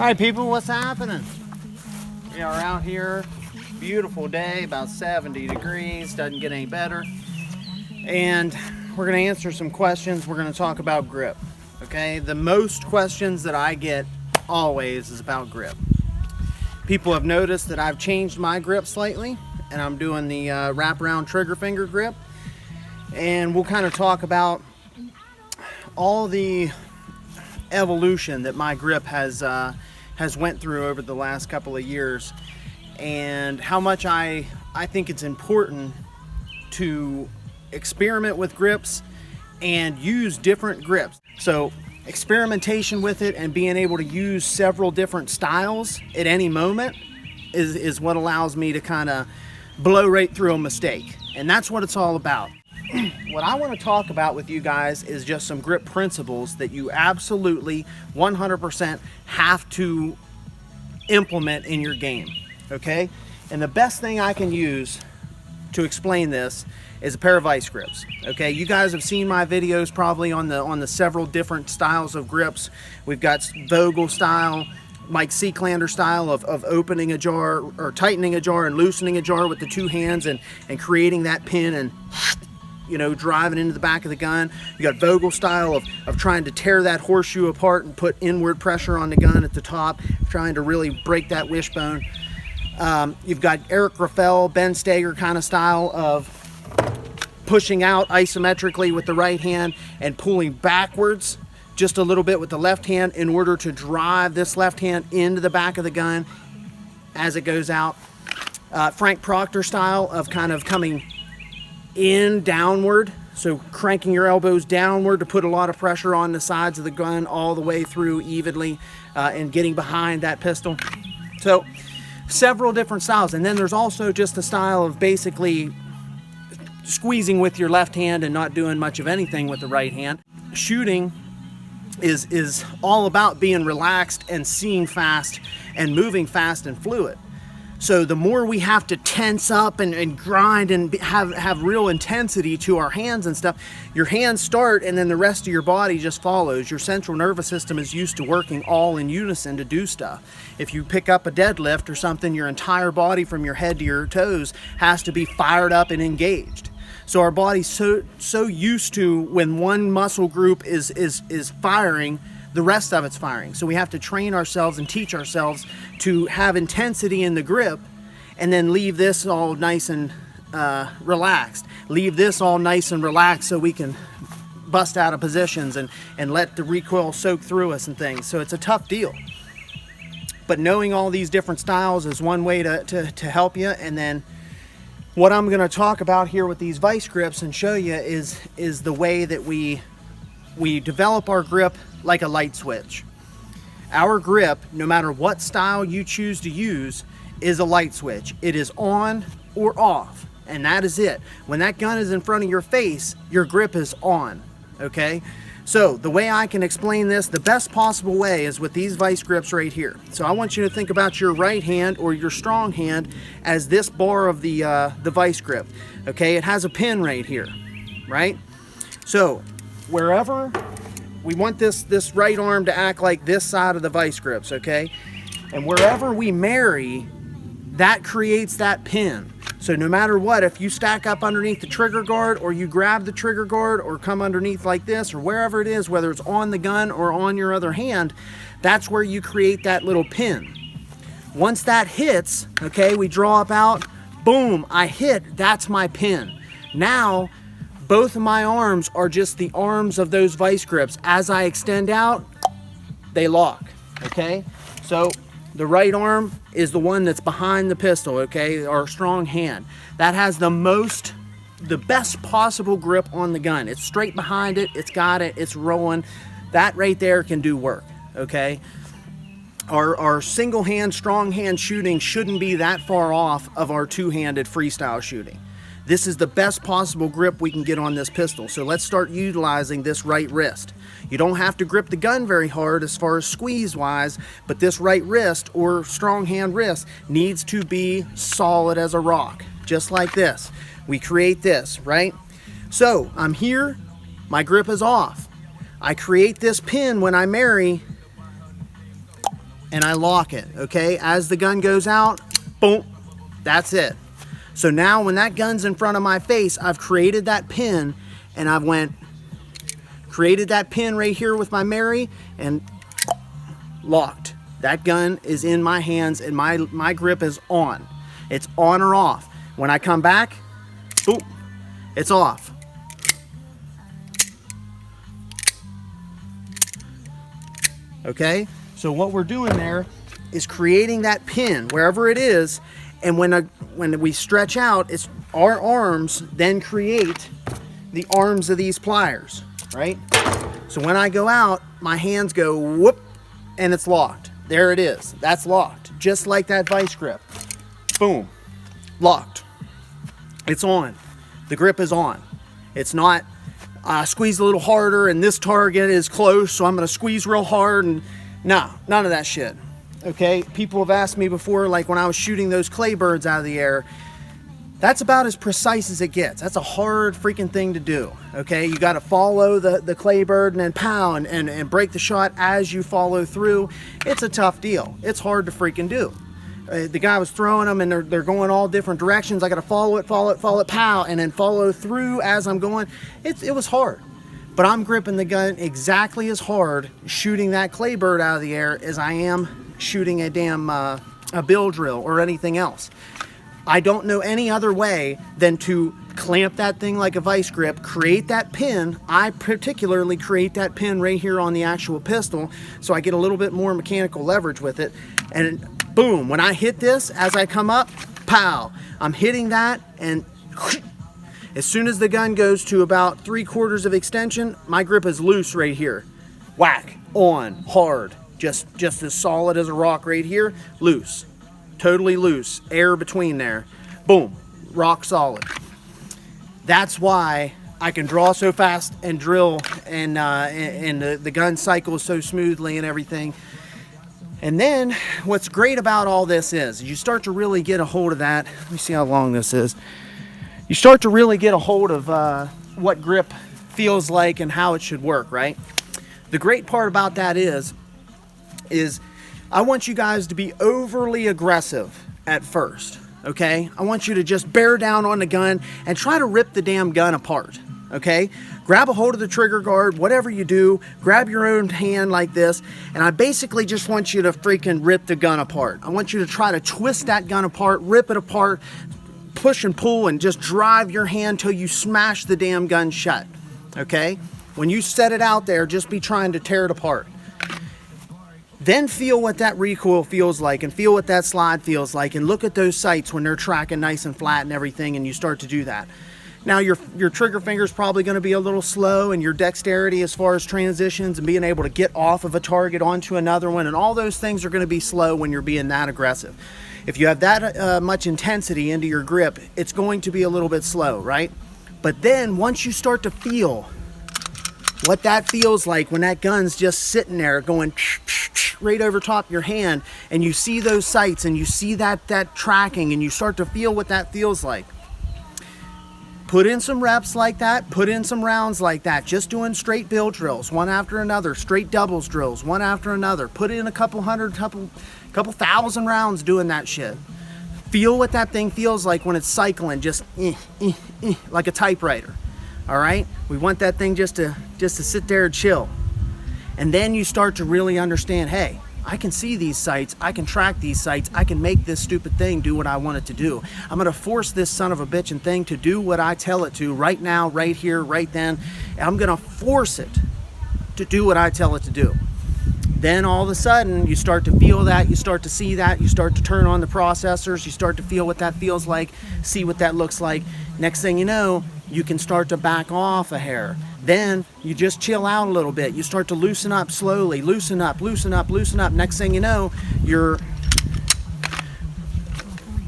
Hi people, what's happening? We are out here, beautiful day, about 70 degrees, doesn't get any better. And we're going to answer some questions. We're going to talk about grip. Okay, the most questions that I get always is about grip. People have noticed that I've changed my grip slightly, and I'm doing the wraparound trigger finger grip. And we'll kind of talk about all the evolution that my grip has went through over the last couple of years, and how much I think it's important to experiment with grips and use different grips. So experimentation with it and being able to use several different styles at any moment is what allows me to kind of blow right through a mistake, and that's what it's all about. What I want to talk about with you guys is just some grip principles that you absolutely 100% have to implement in your game, okay? And the best thing I can use to explain this is a pair of vice grips, okay? You guys have seen my videos probably on the several different styles of grips. We've got Vogel style, Mike Seeklander style of opening a jar or tightening a jar and loosening a jar with the two hands and creating that pin and, you know, driving into the back of the gun. You got Vogel style of trying to tear that horseshoe apart and put inward pressure on the gun at the top, trying to really break that wishbone. You've got Eric Raffel, Ben Steger kind of style of pushing out isometrically with the right hand and pulling backwards just a little bit with the left hand in order to drive this left hand into the back of the gun as it goes out. Frank Proctor style of kind of coming in downward, so cranking your elbows downward to put a lot of pressure on the sides of the gun all the way through evenly, and getting behind that pistol. So several different styles. And then there's also just a style of basically squeezing with your left hand and not doing much of anything with the right hand. Shooting is all about being relaxed and seeing fast and moving fast and fluid. So the more we have to tense up and grind and have real intensity to our hands and stuff, your hands start and then the rest of your body just follows. Your central nervous system is used to working all in unison to do stuff. If you pick up a deadlift or something, your entire body from your head to your toes has to be fired up and engaged. So our body's so used to when one muscle group is firing, the rest of it's firing. So we have to train ourselves and teach ourselves to have intensity in the grip and then leave this all nice and relaxed. Leave this all nice and relaxed so we can bust out of positions and let the recoil soak through us and things. So it's a tough deal. But knowing all these different styles is one way to help you. And then what I'm gonna talk about here with these vice grips and show you is the way that we develop our grip like a light switch. Our grip, no matter what style you choose to use, is a light switch. It is on or off, and that is it. When that gun is in front of your face, your grip is on, okay? So the way I can explain this, the best possible way is with these vice grips right here. So I want you to think about your right hand or your strong hand as this bar of the vice grip, okay? It has a pin right here, right? So wherever we want this right arm to act like this side of the vice grips, okay? And wherever we marry, that creates that pin. So no matter what, if you stack up underneath the trigger guard or you grab the trigger guard or come underneath like this or wherever it is, whether it's on the gun or on your other hand, that's where you create that little pin. Once that hits, okay, we draw up out, boom, I hit, that's my pin. Now, both of my arms are just the arms of those vice grips. As I extend out, they lock, okay? So the right arm is the one that's behind the pistol, okay, our strong hand. That has the best possible grip on the gun. It's straight behind it, it's got it, it's rolling. That right there can do work, okay? Our single hand, strong hand shooting shouldn't be that far off of our two-handed freestyle shooting. This is the best possible grip we can get on this pistol. So let's start utilizing this right wrist. You don't have to grip the gun very hard as far as squeeze wise, but this right wrist or strong hand wrist needs to be solid as a rock, just like this. We create this, right? So I'm here, my grip is off. I create this pin when I marry, and I lock it, okay? As the gun goes out, boom, that's it. So now when that gun's in front of my face, I've created that pin, and I've created that pin right here with my Mary, and locked. That gun is in my hands, and my grip is on. It's on or off. When I come back, boom, it's off. Okay, so what we're doing there is creating that pin wherever it is, and when we stretch out, it's our arms then create the arms of these pliers, right? So when I go out, my hands go whoop, and it's locked. There it is. That's locked, just like that vice grip. Boom, locked. It's on. The grip is on. It's not squeeze a little harder and this target is close, so I'm going to squeeze real hard, and no, none of that shit. Okay, people have asked me before, like when I was shooting those clay birds out of the air, that's about as precise as it gets. That's a hard freaking thing to do. Okay, you got to follow the clay bird and then pow, and break the shot as you follow through. It's a tough deal. It's hard to freaking do. The guy was throwing them, and they're going all different directions. I got to follow it, pow, and then follow through as I'm going. It was hard, but I'm gripping the gun exactly as hard shooting that clay bird out of the air as I am shooting a damn a bill drill or anything else. I don't know any other way than to clamp that thing like a vice grip, create that pin. I particularly create that pin right here on the actual pistol, so I get a little bit more mechanical leverage with it, and boom, when I hit this, as I come up, pow, I'm hitting that, and as soon as the gun goes to about 3/4 of extension, my grip is loose right here. Whack, on, hard, just as solid as a rock right here, loose, totally loose, air between there, boom, rock solid. That's why I can draw so fast and drill, and the gun cycles so smoothly and everything. And then what's great about all this is you start to really get a hold of that. Let me see how long this is. You start to really get a hold of what grip feels like and how it should work, right? The great part about that is I want you guys to be overly aggressive at first, okay? I want you to just bear down on the gun and try to rip the damn gun apart, okay? Grab a hold of the trigger guard, whatever you do, grab your own hand like this, and I basically just want you to freaking rip the gun apart. I want you to try to twist that gun apart, rip it apart, push and pull, and just drive your hand till you smash the damn gun shut, okay? When you set it out there, just be trying to tear it apart. Then feel what that recoil feels like, and feel what that slide feels like, and look at those sights when they're tracking nice and flat and everything, and you start to do that. Now your trigger finger is probably going to be a little slow, and your dexterity as far as transitions and being able to get off of a target onto another one, and all those things are going to be slow when you're being that aggressive. If you have that much intensity into your grip, it's going to be a little bit slow, right? But then once you start to feel what that feels like when that gun's just sitting there going right over top your hand, and you see those sights and you see that tracking, and you start to feel what that feels like, put in some reps like that, put in some rounds like that, just doing straight bill drills, one after another, straight doubles drills, one after another. Put in a couple thousand rounds doing that shit. Feel what that thing feels like when it's cycling, just like a typewriter. All right? We want that thing just to sit there and chill. And then you start to really understand, hey, I can see these sights, I can track these sights, I can make this stupid thing do what I want it to do. I'm gonna force this son of a bitch and thing to do what I tell it to right now, right here, right then. I'm gonna force it to do what I tell it to do. Then all of a sudden, you start to feel that, you start to see that, you start to turn on the processors, you start to feel what that feels like, see what that looks like. Next thing you know, you can start to back off a hair. Then you just chill out a little bit. You start to loosen up slowly, loosen up, loosen up, loosen up. Next thing you know, you're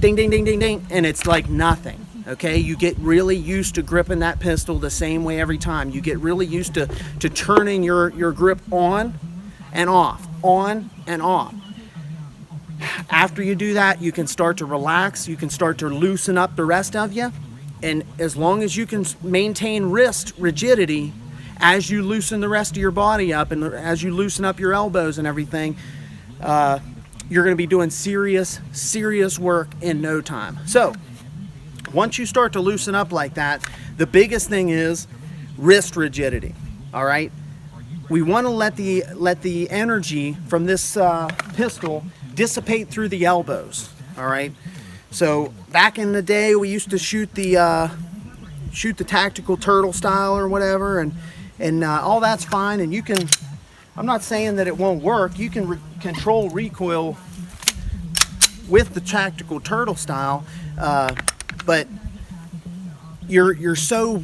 ding, ding, ding, ding, ding, and it's like nothing. Okay, you get really used to gripping that pistol the same way every time. You get really used to turning your grip on and off, on and off. After you do that, you can start to relax. You can start to loosen up the rest of you. And as long as you can maintain wrist rigidity as you loosen the rest of your body up, and as you loosen up your elbows and everything, you're going to be doing serious work in no time. So once you start to loosen up like that, the biggest thing is wrist rigidity. All right, we want to let the energy from this pistol dissipate through the elbows. All right, so back in the day we used to shoot the tactical turtle style or whatever, and all that's fine, and you can, I'm not saying that it won't work. You can control recoil with the tactical turtle style, but you're so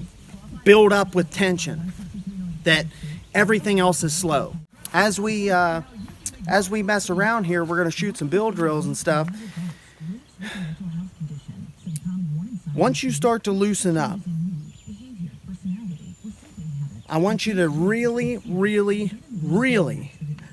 built up with tension that everything else is slow. As we mess around here, we're going to shoot some bill drills and stuff. Once you start to loosen up, I want you to really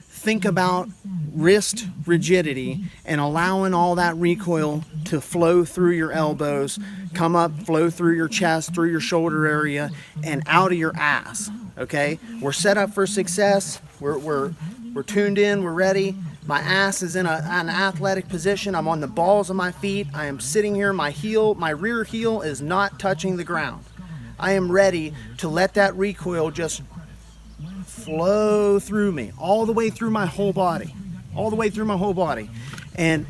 think about wrist rigidity and allowing all that recoil to flow through your elbows, come up, flow through your chest, through your shoulder area, and out of your ass. Okay, we're set up for success. We're tuned in. We're ready. My ass is in an athletic position. I'm on the balls of my feet. I am sitting here. My rear heel is not touching the ground. I am ready to let that recoil just flow through me, all the way through my whole body, And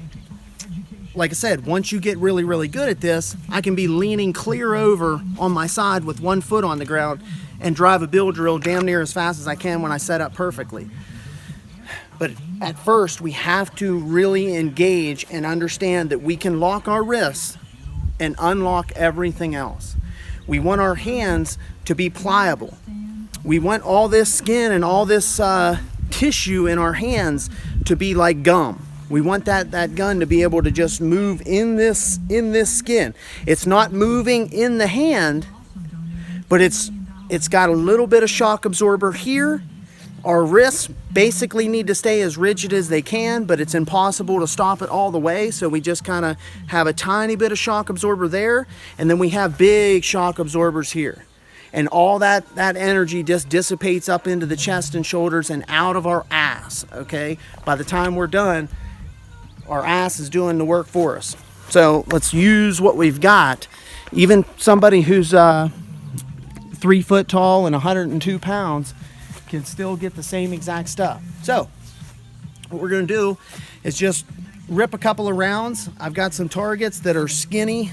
like I said, once you get really good at this, I can be leaning clear over on my side with one foot on the ground and drive a bill drill damn near as fast as I can when I set up perfectly. But at first, we have to really engage and understand that we can lock our wrists and unlock everything else. We want our hands to be pliable. We want all this skin and all this tissue in our hands to be like gum. We want that gun to be able to just move in this skin. It's not moving in the hand, but it's got a little bit of shock absorber here. Our wrists basically need to stay as rigid as they can, but it's impossible to stop it all the way. So we just kind of have a tiny bit of shock absorber there, and then we have big shock absorbers here. And all that energy just dissipates up into the chest and shoulders and out of our ass, okay? By the time we're done, our ass is doing the work for us. So let's use what we've got. Even somebody who's 3 foot tall and 102 pounds can still get the same exact stuff. So what we're going to do is just rip a couple of rounds. I've got some targets that are skinny.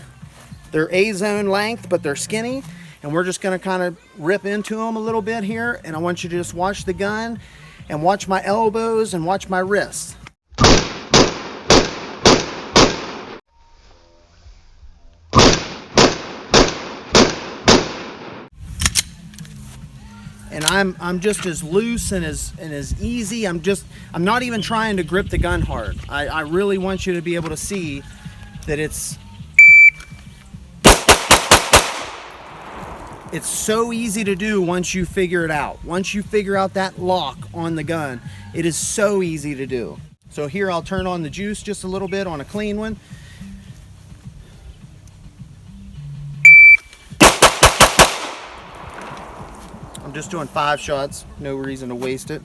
They're A-zone length, but they're skinny. And we're just going to kind of rip into them a little bit here. And I want you to just watch the gun and watch my elbows and watch my wrists. And I'm just as loose and as easy. I'm not even trying to grip the gun hard. I really want you to be able to see that it's so easy to do once you figure it out. Once you figure out that lock on the gun, it is so easy to do. So here I'll turn on the juice just a little bit on a clean one. I'm just doing 5 shots, no reason to waste it.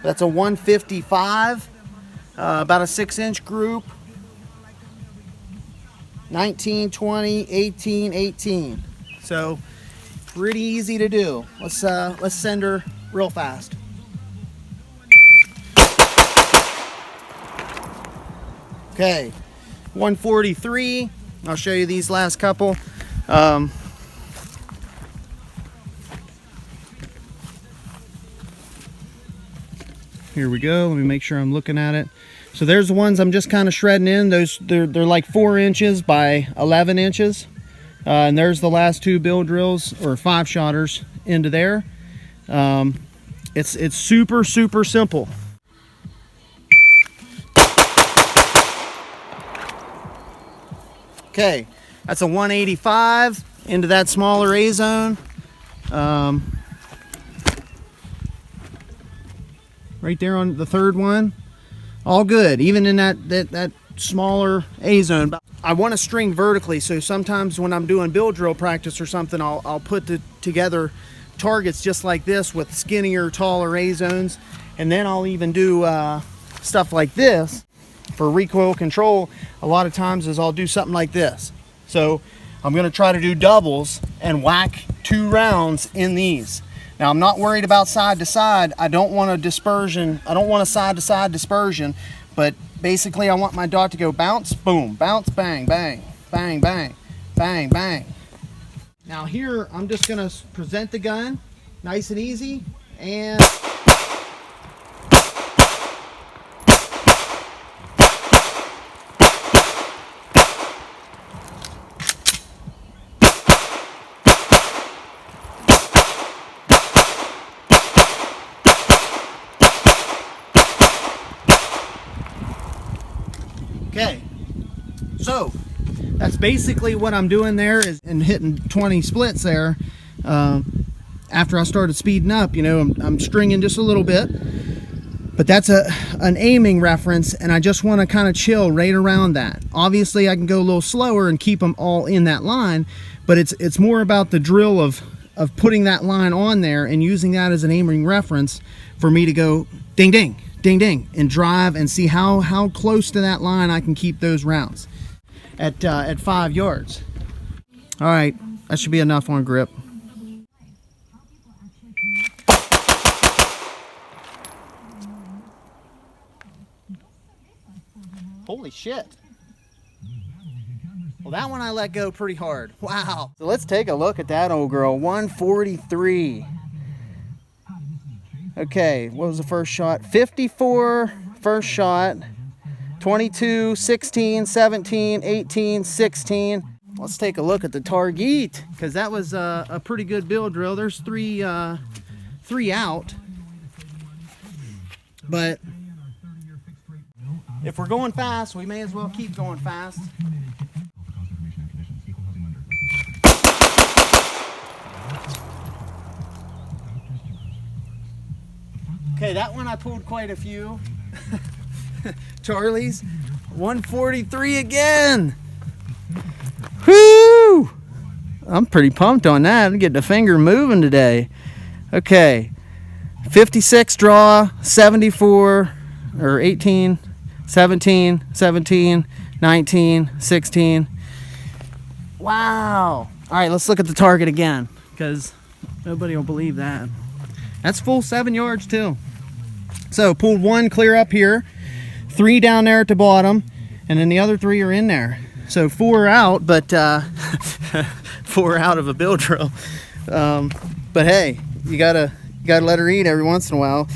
That's a 155, about a 6-inch group. 19, 20, 18, 18. So pretty easy to do. Let's send her real fast. Okay, 143. I'll show you these last couple. Here we go. Let me make sure I'm looking at it. So there's the ones I'm just kind of shredding in. They're like 4 inches by 11 inches. And there's the last 2 bill drills or 5-shotters into there. It's super simple. Okay, that's a 185 into that smaller A zone. Right there on the 3rd one, all good, even in that smaller A zone. I want to string vertically, so sometimes when I'm doing bill drill practice or something, I'll put together targets just like this with skinnier, taller A zones, and then I'll even do stuff like this for recoil control a lot of times is I'll do something like this. So I'm going to try to do doubles and whack 2 rounds in these. Now I'm not worried about side to side. I don't want a dispersion. I don't want a side to side dispersion, but basically I want my dot to go bounce, boom, bounce, bang, bang, bang, bang, bang, bang. Now here I'm just going to present the gun nice and easy, and okay, so that's basically what I'm doing there, is and hitting 20 splits there. After I started speeding up, you know, I'm stringing just a little bit, but that's an aiming reference, and I just want to kind of chill right around that. Obviously I can go a little slower and keep them all in that line, but it's more about the drill of putting that line on there and using that as an aiming reference for me to go ding ding ding ding and drive and see how close to that line I can keep those rounds at 5 yards. All right, that should be enough on grip. Holy shit. Well, that one I let go pretty hard. Wow. So let's take a look at that old girl. 143. Okay, what was the first shot? 54 first shot. 22, 16, 17, 18, 16. Let's take a look at the target, because that was a pretty good bill drill. There's three out. But if we're going fast, we may as well keep going fast. Okay, that one I pulled quite a few. Charlie's 143 again. Whoo! I'm pretty pumped on that. I'm getting the finger moving today. Okay, 56 draw, 74 or 18. 17, 17, 19, 16. Wow. All right, let's look at the target again, because nobody will believe that. That's full 7 yards too. So pulled 1 clear up here, 3 down there at the bottom, and then the other 3 are in there. So 4 out, but 4 out of a bill drill. But hey, you gotta let her eat every once in a while.